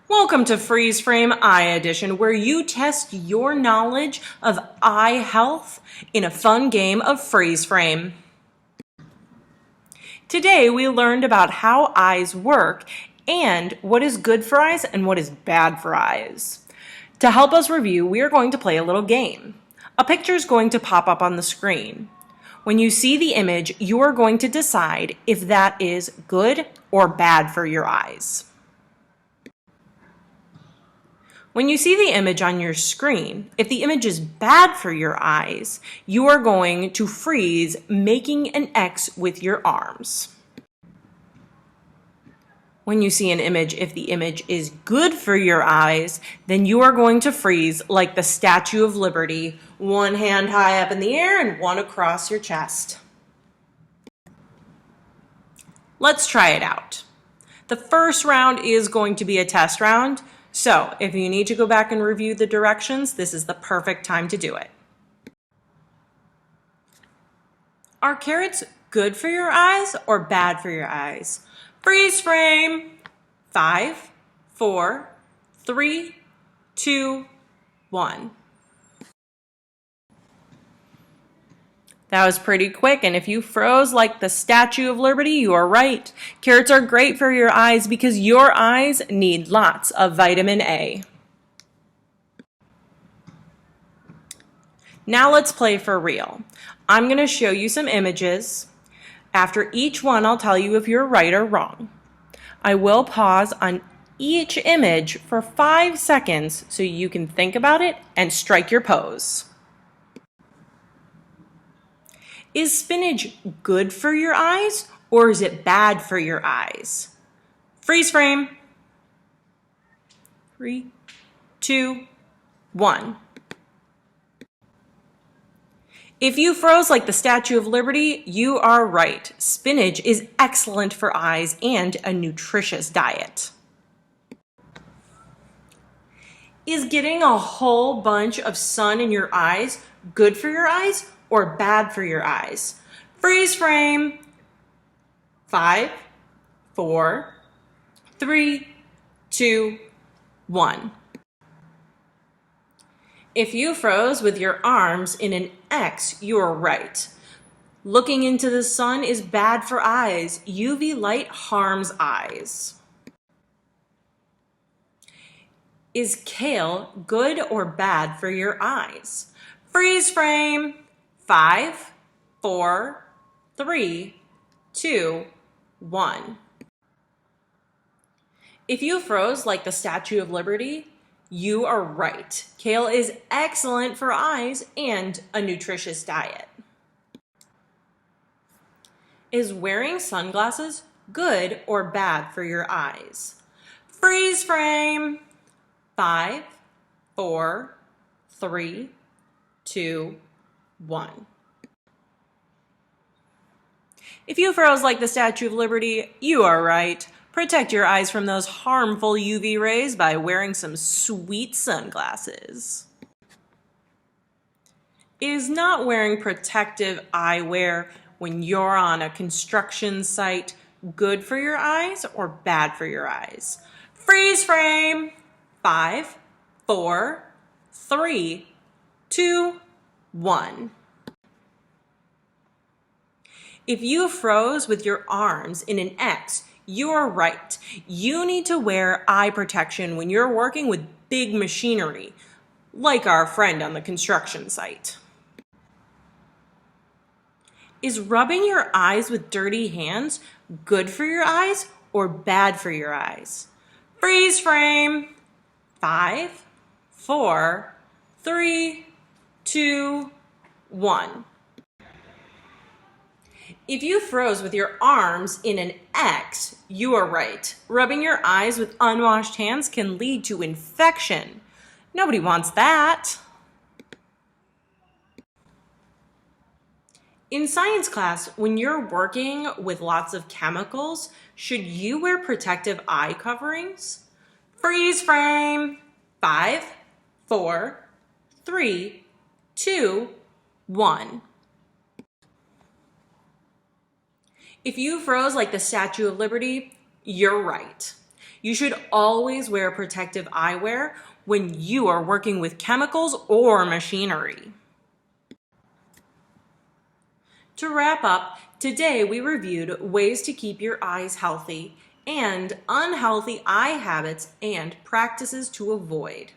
Welcome to Freeze Frame Eye Edition, where you test your knowledge of eye health in a fun game of freeze frame. Today we learned about how eyes work and what is good for eyes and what is bad for eyes. To help us review, we are going to play a little game. A picture is going to pop up on the screen. When you see the image, you are going to decide if that is good or bad for your eyes. When you see the image on your screen, if the image is bad for your eyes, you are going to freeze, making an X with your arms. When you see an image, if the image is good for your eyes, then you are going to freeze like the Statue of Liberty, one hand high up in the air and one across your chest. Let's try it out. The first round is going to be a test round. So, if you need to go back and review the directions, this is the perfect time to do it. Are carrots good for your eyes or bad for your eyes? Freeze frame. 5, 4, 3, 2, 1. That was pretty quick, and if you froze like the Statue of Liberty, you are right. Carrots are great for your eyes because your eyes need lots of vitamin A. Now let's play for real. I'm going to show you some images. After each one, I'll tell you if you're right or wrong. I will pause on each image for 5 seconds so you can think about it and strike your pose. Is spinach good for your eyes or is it bad for your eyes? Freeze frame. 3, 2, 1. If you froze like the Statue of Liberty, you are right. Spinach is excellent for eyes and a nutritious diet. Is getting a whole bunch of sun in your eyes good for your eyes or bad for your eyes? Freeze frame. 5, 4, 3, 2, 1. If you froze with your arms in an X, you are right. Looking into the sun is bad for eyes. UV light harms eyes. Is kale good or bad for your eyes? Freeze frame. 5, 4, 3, 2, 1. If you froze like the Statue of Liberty, you are right. Kale is excellent for eyes and a nutritious diet. Is wearing sunglasses good or bad for your eyes? Freeze frame. 5, 4, 3, 2, 1. If you froze like the Statue of Liberty, you are right. Protect your eyes from those harmful UV rays by wearing some sweet sunglasses. Is not wearing protective eyewear when you're on a construction site good for your eyes or bad for your eyes? Freeze frame. 5, 4, 3, 2, 1. If you froze with your arms in an X, you are right. You need to wear eye protection when you're working with big machinery, like our friend on the construction site. Is rubbing your eyes with dirty hands good for your eyes or bad for your eyes? Freeze frame. 5, 4, 3, 2, 1. If you froze with your arms in an X, you are right. Rubbing your eyes with unwashed hands can lead to infection. Nobody wants that. In science class, when you're working with lots of chemicals, should you wear protective eye coverings? Freeze frame. 5, 4, 3, 2, 1. If you froze like the Statue of Liberty, you're right. You should always wear protective eyewear when you are working with chemicals or machinery. To wrap up, today we reviewed ways to keep your eyes healthy and unhealthy eye habits and practices to avoid.